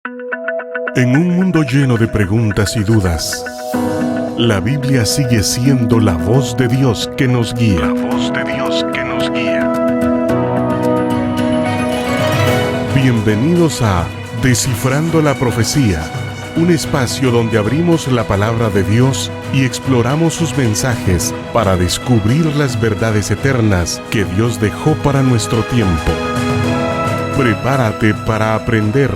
En un mundo lleno de preguntas y dudas, la Biblia sigue siendo la voz de Dios que nos guía. La voz de Dios que nos guía. Bienvenidos a Descifrando la Profecía, un espacio donde abrimos la palabra de Dios y exploramos sus mensajes para descubrir las verdades eternas que Dios dejó para nuestro tiempo. Prepárate para aprender,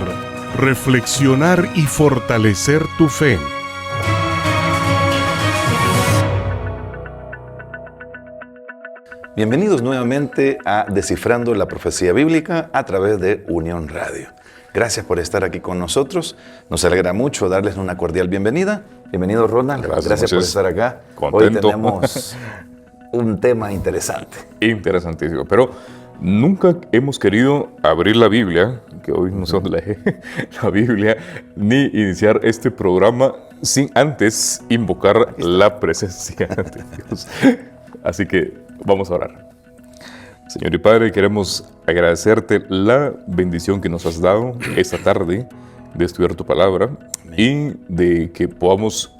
reflexionar y fortalecer tu fe. Bienvenidos nuevamente a Descifrando la Profecía Bíblica a través de Unión Radio. Gracias por estar aquí con nosotros. Nos alegra mucho darles una cordial bienvenida. Bienvenido, Ronald. Gracias por estar acá. Contento. Hoy tenemos un tema interesante. Interesantísimo. Pero nunca hemos querido abrir la Biblia, que hoy no sé dónde la Biblia, ni iniciar este programa sin antes invocar la presencia de Dios. Así que vamos a orar. Señor y Padre, queremos agradecerte la bendición que nos has dado esta tarde de estudiar tu palabra y de que podamos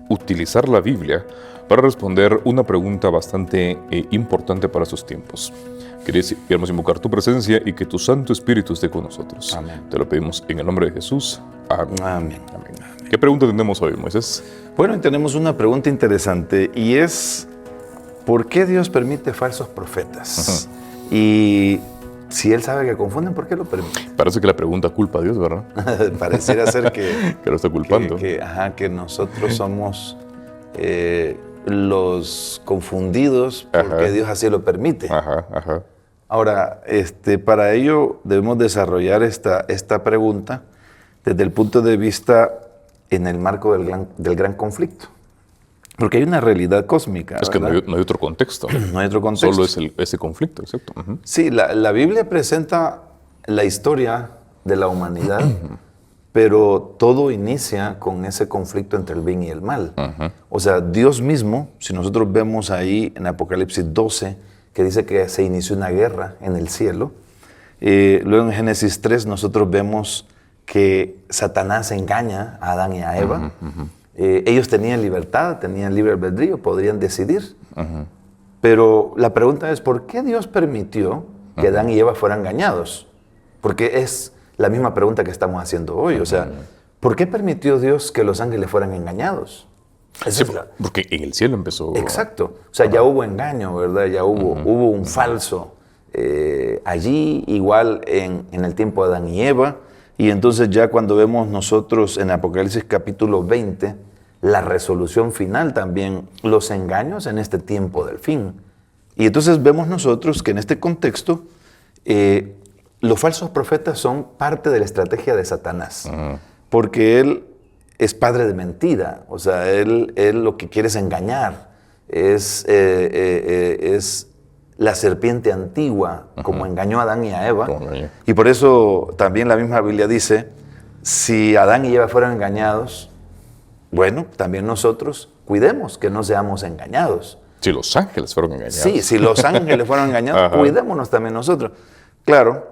utilizar la Biblia para responder una pregunta bastante importante para sus tiempos. Queremos invocar tu presencia y que tu Santo Espíritu esté con nosotros. Amén. Te lo pedimos en el nombre de Jesús. Amén. Amén. Amén. ¿Qué pregunta tenemos hoy, Moisés? Bueno, tenemos una pregunta interesante y es: ¿por qué Dios permite falsos profetas? Y si Él sabe que confunden, ¿por qué lo permite? Parece que la pregunta culpa a Dios, ¿verdad? Pareciera ser que lo está culpando. Que nosotros somos los confundidos porque Dios así lo permite. Ahora, para ello debemos desarrollar esta pregunta desde el punto de vista en el marco del gran conflicto. Porque hay una realidad cósmica. Es que no hay otro contexto. No hay otro contexto. Solo es ese conflicto, ¿cierto? Sí, la Biblia presenta la historia de la humanidad, pero todo inicia con ese conflicto entre el bien y el mal. O sea, Dios mismo, si nosotros vemos ahí en Apocalipsis 12, que dice que se inició una guerra en el cielo, luego en Génesis 3 nosotros vemos que Satanás engaña a Adán y a Eva. Ellos tenían libertad, tenían libre albedrío, podrían decidir. Pero la pregunta es, ¿por qué Dios permitió que Adán y Eva fueran engañados? Porque es la misma pregunta que estamos haciendo hoy. O sea, ¿por qué permitió Dios que los ángeles fueran engañados? Sí, porque en el cielo empezó... Exacto. O sea, ya hubo engaño, ¿verdad? Ya hubo un falso allí, igual en el tiempo de Adán y Eva. Y entonces ya cuando vemos nosotros en Apocalipsis capítulo 20, la resolución final también, los engaños en este tiempo del fin. Y entonces vemos nosotros que en este contexto, los falsos profetas son parte de la estrategia de Satanás. Porque él es padre de mentira. O sea, él lo que quiere es engañar. Es la serpiente antigua, como engañó a Adán y a Eva. Y por eso también la misma Biblia dice, si Adán y Eva fueron engañados, bueno, también nosotros cuidemos que no seamos engañados. Si los ángeles fueron engañados. Sí, si los ángeles fueron engañados, cuidémonos también nosotros. Claro,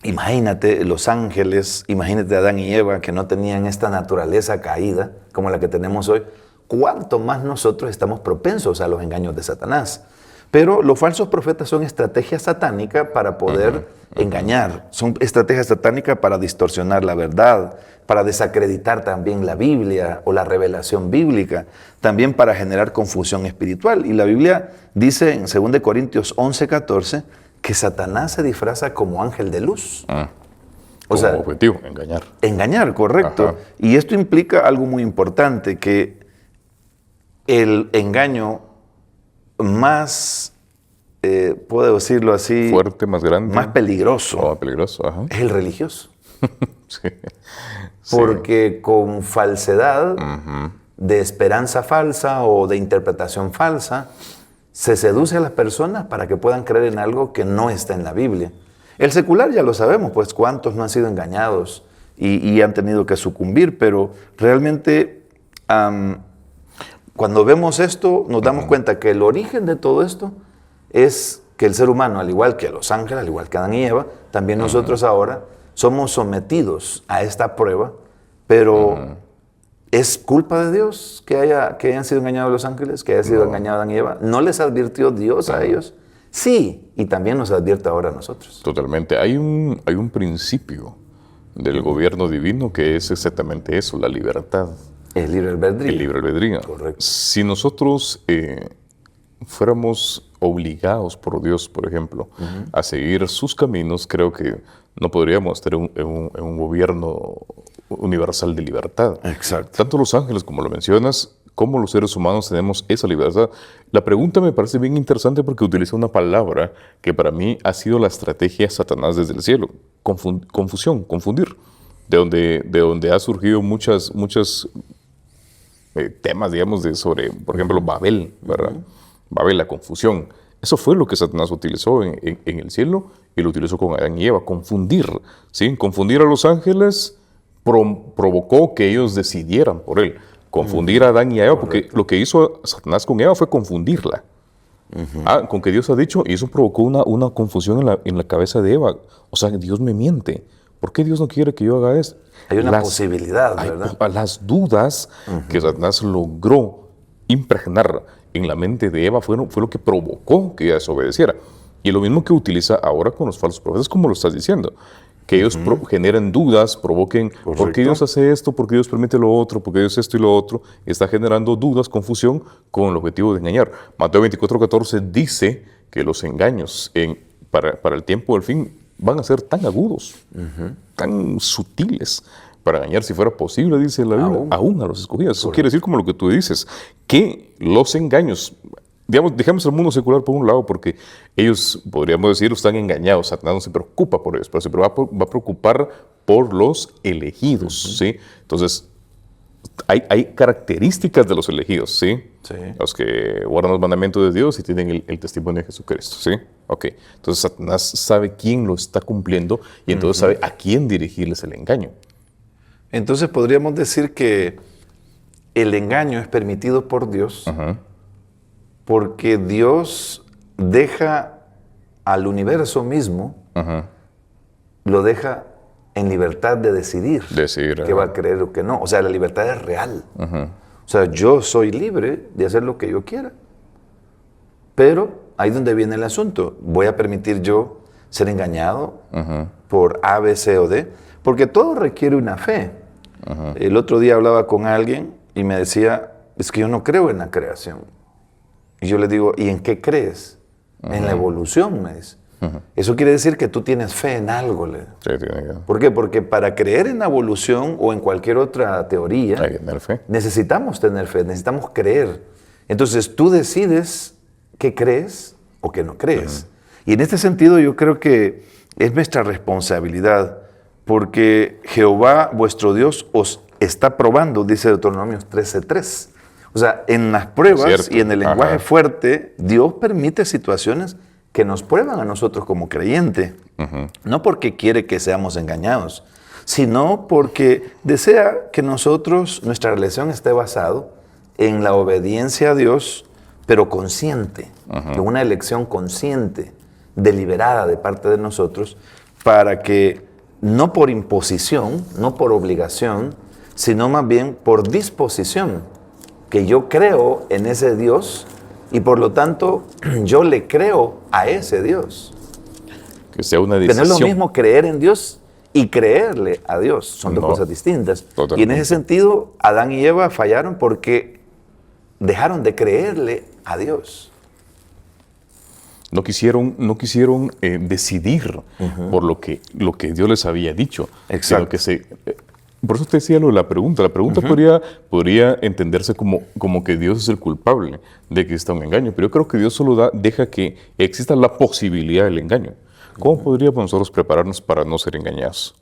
imagínate los ángeles, imagínate Adán y Eva que no tenían esta naturaleza caída como la que tenemos hoy. ¿Cuánto más nosotros estamos propensos a los engaños de Satanás? Pero los falsos profetas son estrategias satánicas para poder engañar, son estrategias satánicas para distorsionar la verdad, para desacreditar también la Biblia o la revelación bíblica, también para generar confusión espiritual. Y la Biblia dice en 2 Corintios 11:14 que Satanás se disfraza como ángel de luz. O sea, objetivo, engañar. Engañar, correcto. Y esto implica algo muy importante, que el engaño más, puedo decirlo así, fuerte, más grande, más peligroso, es el religioso. Sí. Porque con falsedad, de esperanza falsa o de interpretación falsa, se seduce a las personas para que puedan creer en algo que no está en la Biblia. El secular ya lo sabemos, pues cuántos no han sido engañados y han tenido que sucumbir, pero realmente cuando vemos esto nos damos cuenta que el origen de todo esto es que el ser humano, al igual que los ángeles, al igual que Adán y Eva, también nosotros ahora somos sometidos a esta prueba, pero ¿es culpa de Dios que hayan sido engañados los ángeles, que haya sido engañada Adán y Eva? ¿No les advirtió Dios a ellos? Sí, y también nos advierte ahora a nosotros. Totalmente. Hay un principio del gobierno divino que es exactamente eso, la libertad. El libre albedrío. El libre albedrío. Correcto. Si nosotros fuéramos obligados por Dios, por ejemplo, a seguir sus caminos, creo que no podríamos estar en un gobierno universal de libertad. Exacto. Tanto los ángeles, como lo mencionas, como los seres humanos tenemos esa libertad. La pregunta me parece bien interesante porque utiliza una palabra que para mí ha sido la estrategia de Satanás desde el cielo. Confusión, confundir. De donde ha surgido muchas temas, digamos, sobre, por ejemplo, Babel, ¿verdad? Babel, la confusión. Eso fue lo que Satanás utilizó en el cielo y lo utilizó con Adán y Eva, confundir. ¿Sí? Confundir a los ángeles provocó que ellos decidieran por él. Confundir a Adán y a Eva, porque lo que hizo Satanás con Eva fue confundirla. Con que Dios ha dicho, y eso provocó una confusión en la cabeza de Eva. O sea, Dios me miente. ¿Por qué Dios no quiere que yo haga esto? Hay una posibilidad, ¿verdad? Las dudas que Satanás logró impregnar en la mente de Eva fue lo que provocó que ella desobedeciera. Y lo mismo que utiliza ahora con los falsos profetas, como lo estás diciendo. Que ellos generen dudas, provoquen, ¿por qué Dios hace esto? ¿Por qué Dios permite lo otro? ¿Por qué Dios esto y lo otro? Y está generando dudas, confusión, con el objetivo de engañar. Mateo 24:14 dice que los engaños para el tiempo del fin van a ser tan agudos, tan sutiles, para engañar, si fuera posible, dice la Biblia, aún a los escogidos. Eso quiere decir, como lo que tú dices, que los engaños, digamos, dejemos el mundo secular por un lado, porque ellos, podríamos decir, están engañados. Satanás no se preocupa por ellos, pero se va a preocupar por los elegidos, ¿sí? Entonces, hay características de los elegidos, ¿sí? Sí. Los que guardan los mandamientos de Dios y tienen el testimonio de Jesucristo, ¿sí? Ok. Entonces, Satanás sabe quién lo está cumpliendo y entonces sabe a quién dirigirles el engaño. Entonces, podríamos decir que el engaño es permitido por Dios porque Dios deja al universo mismo, lo deja en libertad de decidir qué va a creer o qué no. O sea, la libertad es real. O sea, yo soy libre de hacer lo que yo quiera. Pero ahí es donde viene el asunto. ¿Voy a permitir yo ser engañado por A, B, C o D? Porque todo requiere una fe. El otro día hablaba con alguien y me decía, es que yo no creo en la creación. Y yo le digo, ¿y en qué crees? En la evolución, me dice. Eso quiere decir que tú tienes fe en algo. Sí, ¿Por qué? Porque para creer en la evolución o en cualquier otra teoría, hay que tener fe. Necesitamos tener fe, necesitamos creer. Entonces tú decides qué crees o qué no crees. Y en este sentido yo creo que es nuestra responsabilidad, porque Jehová vuestro Dios os está probando, dice Deuteronomios 13:3. O sea, en las pruebas y en el lenguaje fuerte, Dios permite situaciones que nos prueban a nosotros como creyente. No porque quiere que seamos engañados, sino porque desea que nuestra relación esté basada en la obediencia a Dios, pero consciente, en una elección consciente, deliberada de parte de nosotros, para que no por imposición, no por obligación, sino más bien por disposición, que yo creo en ese Dios y por lo tanto yo le creo a ese Dios. Que sea una decisión. Pero no es lo mismo creer en Dios y creerle a Dios, son dos cosas distintas. Totalmente. Y en ese sentido, Adán y Eva fallaron porque dejaron de creerle a Dios. No quisieron decidir por lo que Dios les había dicho. Exacto. Sino que por eso te decía lo de la pregunta. La pregunta podría entenderse como que Dios es el culpable de que exista un engaño, pero yo creo que Dios solo deja que exista la posibilidad del engaño. ¿Cómo podríamos nosotros prepararnos para no ser engañados?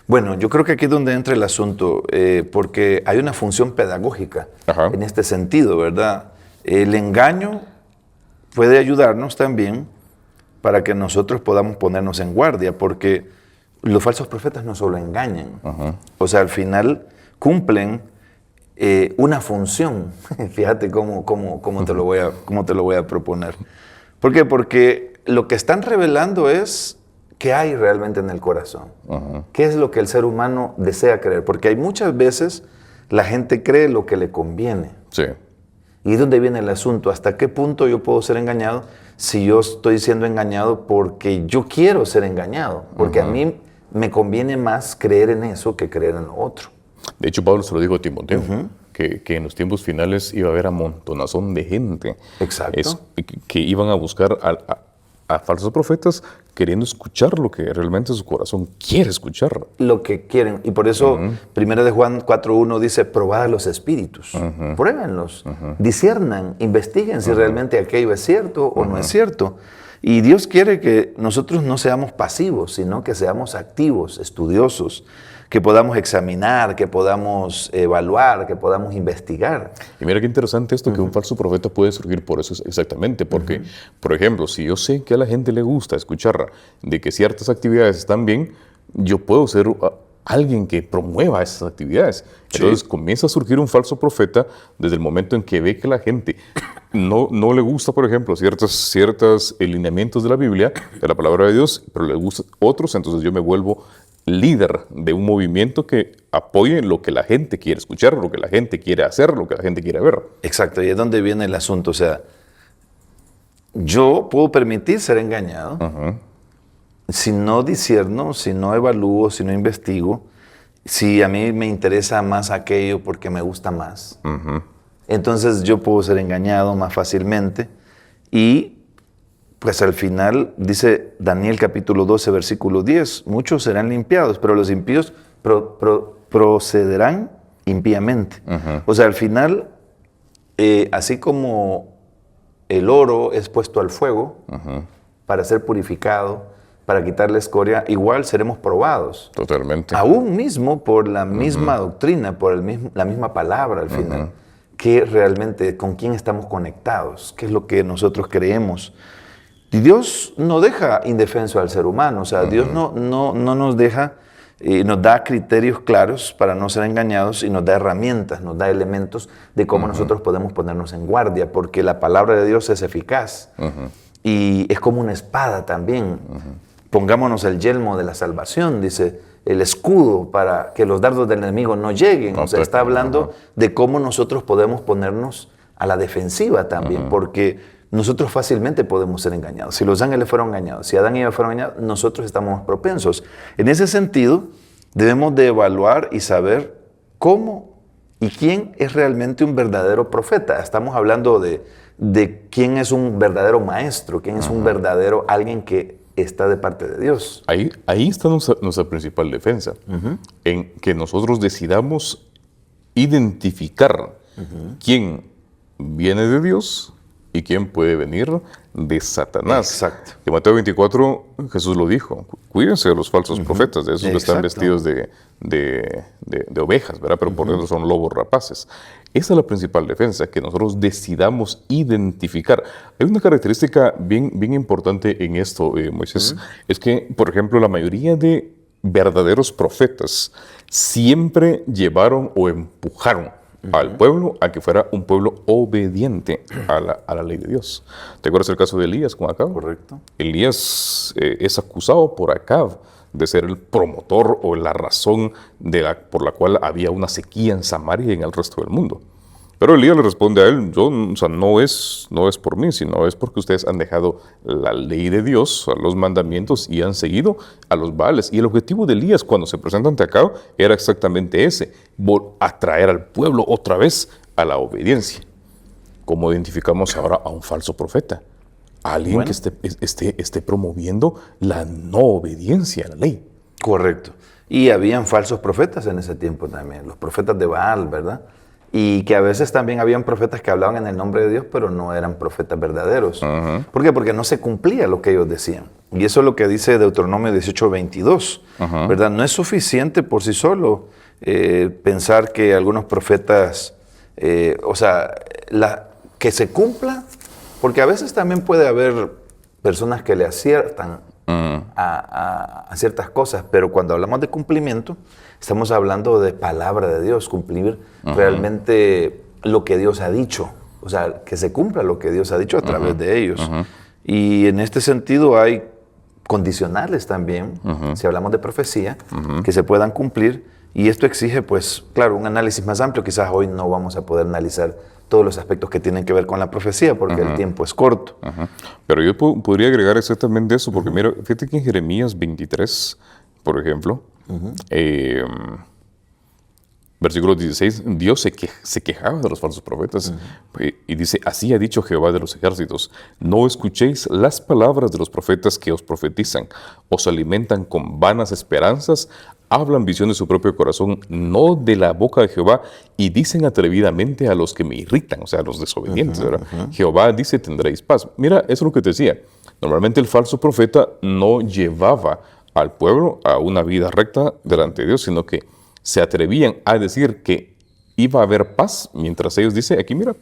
Bueno, yo creo que aquí es donde entra el asunto, porque hay una función pedagógica en este sentido, ¿verdad? El engaño puede ayudarnos también para que nosotros podamos ponernos en guardia, porque los falsos profetas no solo engañan, o sea, al final cumplen una función. Fíjate cómo te lo voy a proponer. ¿Por qué? Porque lo que están revelando es qué hay realmente en el corazón. ¿Qué es lo que el ser humano desea creer? Porque hay muchas veces la gente cree lo que le conviene. Sí. ¿Y es donde viene el asunto? ¿Hasta qué punto yo puedo ser engañado si yo estoy siendo engañado porque yo quiero ser engañado? Porque a mí me conviene más creer en eso que creer en lo otro. De hecho, Pablo se lo dijo a Timoteo, que en los tiempos finales iba a haber amontonazón de gente. Exacto. Que iban a buscar a falsos profetas queriendo escuchar lo que realmente su corazón quiere escuchar. Lo que quieren. Y por eso, 1 de Juan 4.1 dice, probad a los espíritus. Pruébenlos. Disciernan, investiguen si realmente aquello es cierto o no es cierto. Y Dios quiere que nosotros no seamos pasivos, sino que seamos activos, estudiosos, que podamos examinar, que podamos evaluar, que podamos investigar. Y mira qué interesante esto, que un falso profeta puede surgir por eso exactamente, porque, por ejemplo, si yo sé que a la gente le gusta escuchar de que ciertas actividades están bien, yo puedo ser alguien que promueva esas actividades. Entonces comienza a surgir un falso profeta desde el momento en que ve que la gente no le gusta, por ejemplo, ciertos lineamientos de la Biblia, de la palabra de Dios, pero le gustan otros, entonces yo me vuelvo líder de un movimiento que apoye lo que la gente quiere escuchar, lo que la gente quiere hacer, lo que la gente quiere ver. Exacto, y es donde viene el asunto. O sea, yo puedo permitir ser engañado si no discierno, si no evalúo, si no investigo, si a mí me interesa más aquello porque me gusta más. Entonces yo puedo ser engañado más fácilmente y pues al final dice Daniel capítulo 12 versículo 10, muchos serán limpiados, pero los impíos procederán impíamente. O sea, al final, así como el oro es puesto al fuego para ser purificado, para quitarle escoria, igual seremos probados. Totalmente. Aún mismo por la misma doctrina, por la misma palabra al final, que realmente con quién estamos conectados, qué es lo que nosotros creemos. Y Dios no deja indefenso al ser humano, o sea, Dios no nos deja, nos da criterios claros para no ser engañados y nos da herramientas, nos da elementos de cómo nosotros podemos ponernos en guardia, porque la palabra de Dios es eficaz y es como una espada también. Pongámonos el yelmo de la salvación, dice, el escudo para que los dardos del enemigo no lleguen. O sea, está hablando de cómo nosotros podemos ponernos a la defensiva también, porque nosotros fácilmente podemos ser engañados. Si los ángeles fueron engañados, si Adán y Eva fueron engañados, nosotros estamos propensos. En ese sentido, debemos de evaluar y saber cómo y quién es realmente un verdadero profeta. Estamos hablando de quién es un verdadero maestro, quién es un verdadero alguien que está de parte de Dios. Ahí está nuestra principal defensa, en que nosotros decidamos identificar quién viene de Dios y quién puede venir de Satanás. Exacto. En Mateo 24 Jesús lo dijo, cuídense de los falsos profetas, de esos que están vestidos de ovejas, ¿verdad? Pero por dentro son lobos rapaces. Esa es la principal defensa, que nosotros decidamos identificar. Hay una característica bien importante en esto, Moisés, es que, por ejemplo, la mayoría de verdaderos profetas siempre llevaron o empujaron al pueblo a que fuera un pueblo obediente a la ley de Dios. ¿Te acuerdas el caso de Elías con Acab? Correcto. Elías es acusado por Acab de ser el promotor o la razón por la cual había una sequía en Samaria y en el resto del mundo. Pero Elías le responde a él, no es por mí, sino es porque ustedes han dejado la ley de Dios, los mandamientos, y han seguido a los Baales. Y el objetivo de Elías cuando se presenta ante Acab era exactamente ese, atraer al pueblo otra vez a la obediencia. ¿Cómo identificamos ahora a un falso profeta? Alguien que esté promoviendo la no obediencia a la ley. Correcto. Y habían falsos profetas en ese tiempo también, los profetas de Baal, ¿verdad? Y que a veces también habían profetas que hablaban en el nombre de Dios, pero no eran profetas verdaderos. ¿Por qué? Porque no se cumplía lo que ellos decían. Y eso es lo que dice Deuteronomio 18:22, ¿verdad? No es suficiente por sí solo pensar que algunos profetas, que se cumpla, porque a veces también puede haber personas que le aciertan a ciertas cosas, pero cuando hablamos de cumplimiento, estamos hablando de palabra de Dios, cumplir realmente lo que Dios ha dicho, o sea, que se cumpla lo que Dios ha dicho a través de ellos. Y en este sentido hay condicionales también, si hablamos de profecía, que se puedan cumplir. Y esto exige, pues, claro, un análisis más amplio. Quizás hoy no vamos a poder analizar todos los aspectos que tienen que ver con la profecía, porque el tiempo es corto. Pero yo podría agregar exactamente eso, porque mira, fíjate que en Jeremías 23, por ejemplo, versículo 16, Dios se quejaba de los falsos profetas y dice, así ha dicho Jehová de los ejércitos, no escuchéis las palabras de los profetas que os profetizan, os alimentan con vanas esperanzas, hablan visión de su propio corazón, no de la boca de Jehová, y dicen atrevidamente a los que me irritan, o sea, a los desobedientes, ¿verdad? Jehová dice, tendréis paz. Mira, eso es lo que te decía. Normalmente el falso profeta no llevaba al pueblo a una vida recta delante de Dios, sino que se atrevían a decir que iba a haber paz, mientras ellos dicen, aquí mira,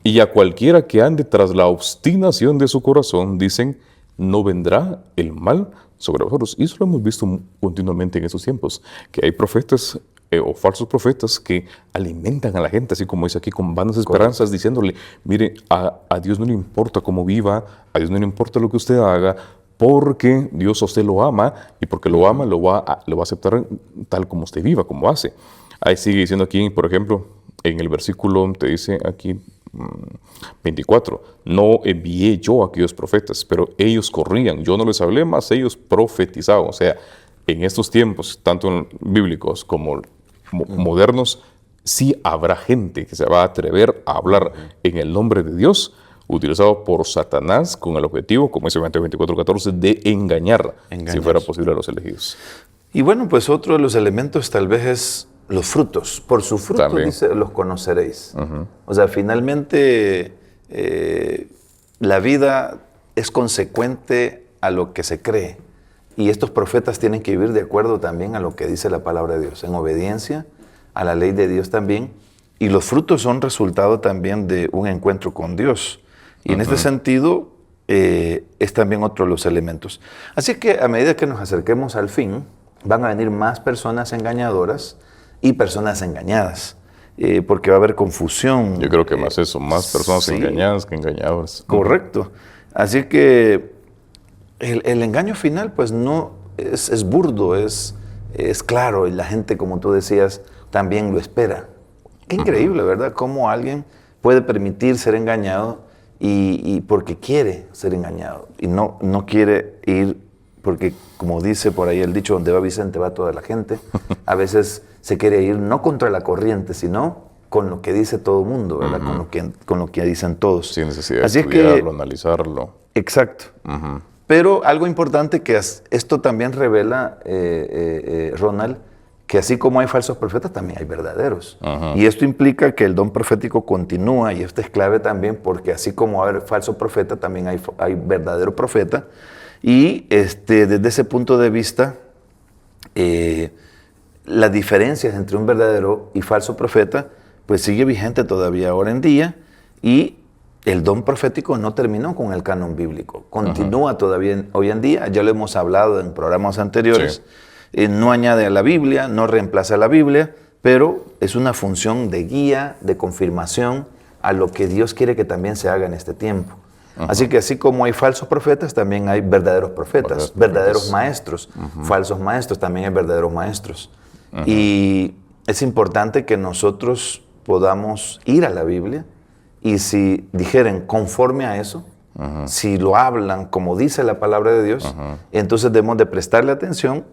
y a cualquiera que ande tras la obstinación de su corazón, dicen, no vendrá el mal sobre vosotros. Y eso lo hemos visto continuamente en estos tiempos, que hay profetas o falsos profetas que alimentan a la gente, así como dice aquí, con vanas esperanzas, diciéndole, mire, a Dios no le importa cómo viva, a Dios no le importa lo que usted haga, porque Dios a usted lo ama, y porque lo ama, lo va a aceptar tal como usted viva, como hace. Ahí sigue diciendo aquí, por ejemplo, en el versículo, te dice aquí, 24, no envié yo a aquellos profetas, pero ellos corrían, yo no les hablé, más ellos profetizaban. O sea, en estos tiempos, tanto bíblicos como modernos, sí habrá gente que se va a atrever a hablar en el nombre de Dios, utilizado por Satanás con el objetivo, como dice Mateo 24:14, de engañar, si fuera posible, a los elegidos. Y bueno, pues otro de los elementos tal vez es los frutos. Por sus frutos, dice, los conoceréis. O sea, finalmente la vida es consecuente a lo que se cree. Y estos profetas tienen que vivir de acuerdo también a lo que dice la palabra de Dios, en obediencia a la ley de Dios también. Y los frutos son resultado también de un encuentro con Dios. Y en este sentido es también otro de los elementos. Así que a medida que nos acerquemos al fin, van a venir más personas engañadoras y personas engañadas, porque va a haber confusión. Yo creo que más eso, más personas engañadas que engañadoras. Correcto. Así que el engaño final pues no es burdo, es claro, y la gente, como tú decías, también lo espera. Qué increíble, ¿verdad? Cómo alguien puede permitir ser engañado y porque quiere ser engañado y no quiere ir, porque como dice por ahí el dicho, donde va Vicente va toda la gente. A veces se quiere ir no contra la corriente, sino con lo que dice todo el mundo, ¿verdad? Con lo que dicen todos. Sin necesidad de estudiarlo, analizarlo. Exacto. Pero algo importante que esto también revela, Ronald, que así como hay falsos profetas, también hay verdaderos. Y esto implica que el don profético continúa, y esto es clave también, porque así como hay falso profeta, también hay verdadero profeta. Y desde ese punto de vista, las diferencias entre un verdadero y falso profeta, pues sigue vigente todavía ahora en día, y el don profético no terminó con el canon bíblico, continúa todavía hoy en día, ya lo hemos hablado en programas anteriores. No añade a la Biblia, no reemplaza a la Biblia, pero es una función de guía, de confirmación a lo que Dios quiere que también se haga en este tiempo. Así que así como hay falsos profetas, también hay verdaderos profetas, verdaderos maestros, falsos maestros, también hay verdaderos maestros. Y es importante que nosotros podamos ir a la Biblia y si dijeren conforme a eso, si lo hablan como dice la palabra de Dios, entonces debemos de prestarle atención,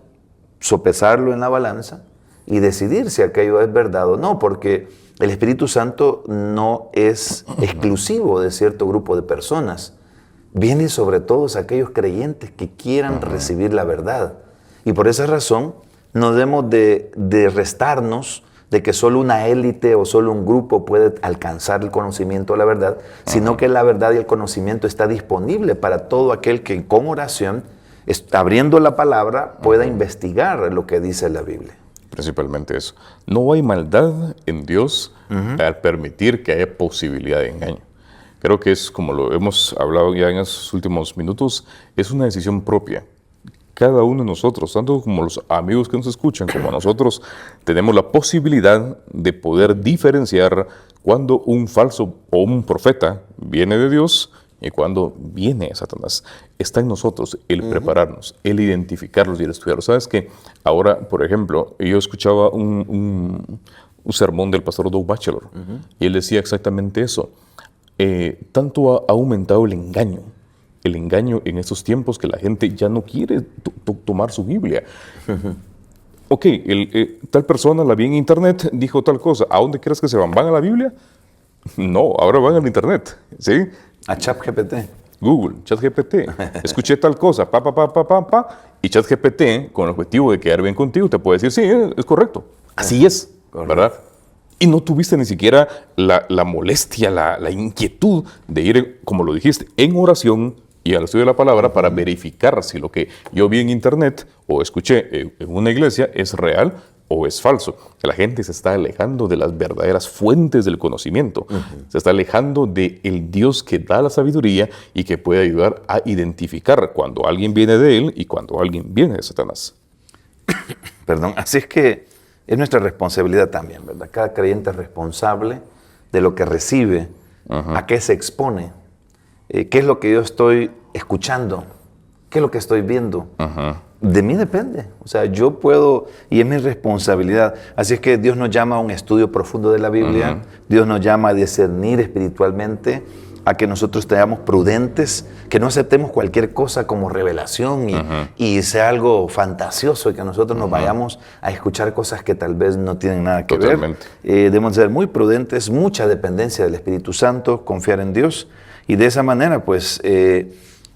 sopesarlo en la balanza y decidir si aquello es verdad o no, porque el Espíritu Santo no es exclusivo de cierto grupo de personas. Viene sobre todos aquellos creyentes que quieran recibir la verdad. Y por esa razón no debemos de restarnos de que solo una élite o solo un grupo puede alcanzar el conocimiento de la verdad, sino que la verdad y el conocimiento está disponible para todo aquel que con oración, abriendo la palabra, pueda investigar lo que dice la Biblia. Principalmente eso. No hay maldad en Dios al permitir que haya posibilidad de engaño. Creo que es, como lo hemos hablado ya en estos últimos minutos, es una decisión propia. Cada uno de nosotros, tanto como los amigos que nos escuchan, como nosotros, tenemos la posibilidad de poder diferenciar cuando un falso o un profeta viene de Dios y cuándo viene Satanás. Está en nosotros el prepararnos, el identificarlos y el estudiarlos. ¿Sabes qué? Ahora, por ejemplo, yo escuchaba un sermón del pastor Doug Batchelor y él decía exactamente eso. Tanto ha aumentado el engaño en estos tiempos que la gente ya no quiere tomar su Biblia. Ok, tal persona la vi en internet, dijo tal cosa. ¿A dónde crees que se van? ¿Van a la Biblia? No, ahora van al internet, ¿sí? A ChatGPT. Google, ChatGPT. Escuché tal cosa, y ChatGPT, con el objetivo de quedar bien contigo, te puede decir, sí, es correcto. Así es, ¿verdad? Y no tuviste ni siquiera la molestia, la inquietud de ir, como lo dijiste, en oración y al estudio de la palabra para verificar si lo que yo vi en internet o escuché en una iglesia es real o es falso. La gente se está alejando de las verdaderas fuentes del conocimiento. Se está alejando del Dios que da la sabiduría y que puede ayudar a identificar cuando alguien viene de Él y cuando alguien viene de Satanás. Perdón, así es que es nuestra responsabilidad también, ¿verdad? Cada creyente es responsable de lo que recibe, a qué se expone, qué es lo que yo estoy escuchando, qué es lo que estoy viendo. De mí depende, o sea, yo puedo, y es mi responsabilidad. Así es que Dios nos llama a un estudio profundo de la Biblia, Dios nos llama a discernir espiritualmente, a que nosotros seamos prudentes, que no aceptemos cualquier cosa como revelación y sea algo fantasioso y que nosotros nos vayamos a escuchar cosas que tal vez no tienen nada que ver. Debemos ser muy prudentes, mucha dependencia del Espíritu Santo, confiar en Dios y de esa manera, pues,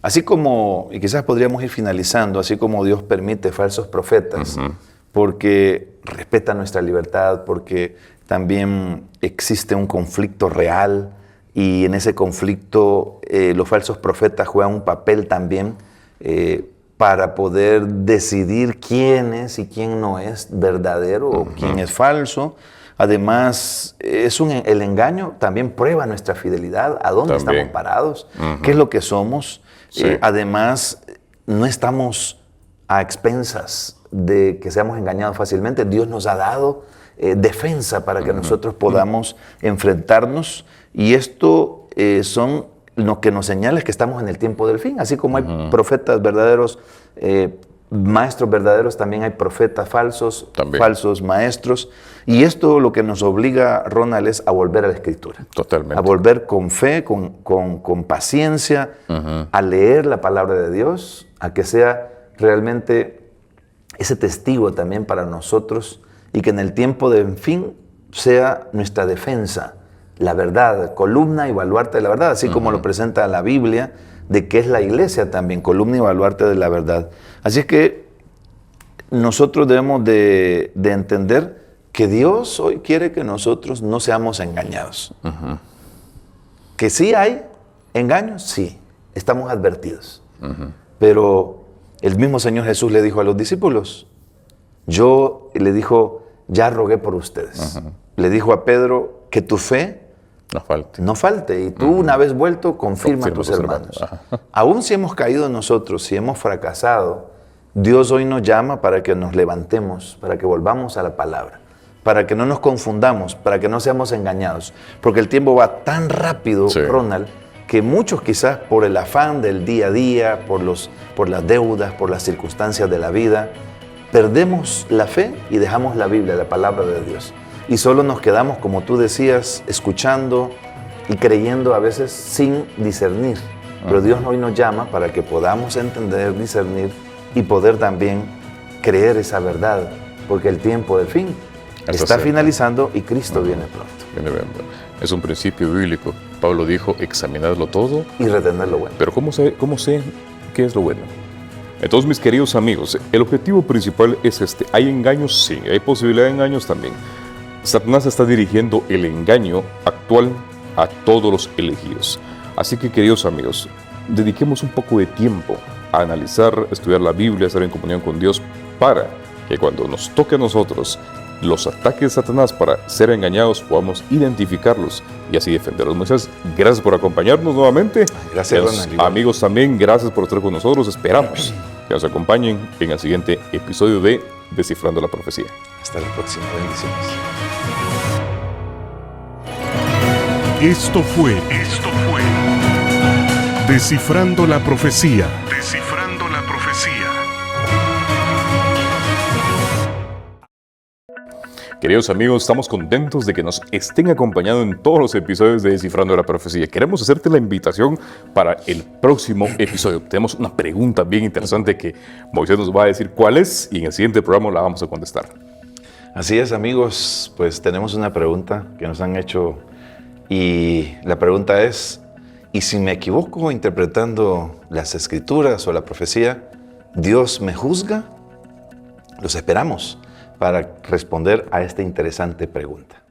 así como, y quizás podríamos ir finalizando, así como Dios permite falsos profetas, porque respeta nuestra libertad, porque también existe un conflicto real y en ese conflicto los falsos profetas juegan un papel también para poder decidir quién es y quién no es verdadero o quién es falso. Además, el engaño también prueba nuestra fidelidad, a dónde estamos parados, qué es lo que somos. Además, no estamos a expensas de que seamos engañados fácilmente. Dios nos ha dado defensa para que nosotros podamos enfrentarnos y esto son lo que nos señala que estamos en el tiempo del fin. Así como hay profetas verdaderos, maestros verdaderos, también hay profetas falsos, falsos maestros. Y esto lo que nos obliga, Ronald, es a volver a la Escritura. Totalmente. A volver con fe, con paciencia, a leer la palabra de Dios, a que sea realmente ese testigo también para nosotros y que en el tiempo del fin sea nuestra defensa, la verdad, columna y baluarte de la verdad, así como lo presenta la Biblia, de que es la iglesia también, columna y baluarte de la verdad. Así es que nosotros debemos de entender que Dios hoy quiere que nosotros no seamos engañados. Que sí hay engaños, sí, estamos advertidos. Pero el mismo Señor Jesús le dijo a los discípulos, le dijo, ya rogué por ustedes. Le dijo a Pedro que tu fe no falte. Y tú una vez vuelto, confirma a tus hermanos. Aún si hemos caído nosotros, si hemos fracasado, Dios hoy nos llama para que nos levantemos, para que volvamos a la palabra, para que no nos confundamos, para que no seamos engañados. Porque el tiempo va tan rápido, Ronald, que muchos quizás por el afán del día a día, por las deudas, por las circunstancias de la vida, perdemos la fe y dejamos la Biblia, la palabra de Dios. Y solo nos quedamos, como tú decías, escuchando y creyendo a veces sin discernir. Pero Dios hoy nos llama para que podamos entender, discernir y poder también creer esa verdad. Porque el tiempo del fin está finalizando y Cristo viene pronto. Es un principio bíblico. Pablo dijo, examinadlo todo. Y retener lo bueno. Pero ¿cómo sé qué es lo bueno? Entonces, mis queridos amigos, el objetivo principal es este. ¿Hay engaños? Sí. ¿Hay posibilidad de engaños? También. Satanás está dirigiendo el engaño actual a todos los elegidos. Así que, queridos amigos, dediquemos un poco de tiempo a analizar, estudiar la Biblia, estar en comunión con Dios, para que cuando nos toque a nosotros los ataques de Satanás para ser engañados, podamos identificarlos y así defenderlos. Moisés, gracias por acompañarnos nuevamente. Gracias, Ronald. Amigos también, gracias por estar con nosotros. Esperamos que nos acompañen en el siguiente episodio de Descifrando la Profecía. Hasta la próxima. Bendiciones. Esto fue Descifrando la profecía. Descifrando la profecía. Queridos amigos, estamos contentos de que nos estén acompañando en todos los episodios de Descifrando la Profecía. Queremos hacerte la invitación para el próximo episodio. Tenemos una pregunta bien interesante que Moisés nos va a decir cuál es y en el siguiente programa la vamos a contestar. Así es, amigos, pues tenemos una pregunta que nos han hecho y la pregunta es, ¿y si me equivoco interpretando las escrituras o la profecía, Dios me juzga? Los esperamos para responder a esta interesante pregunta.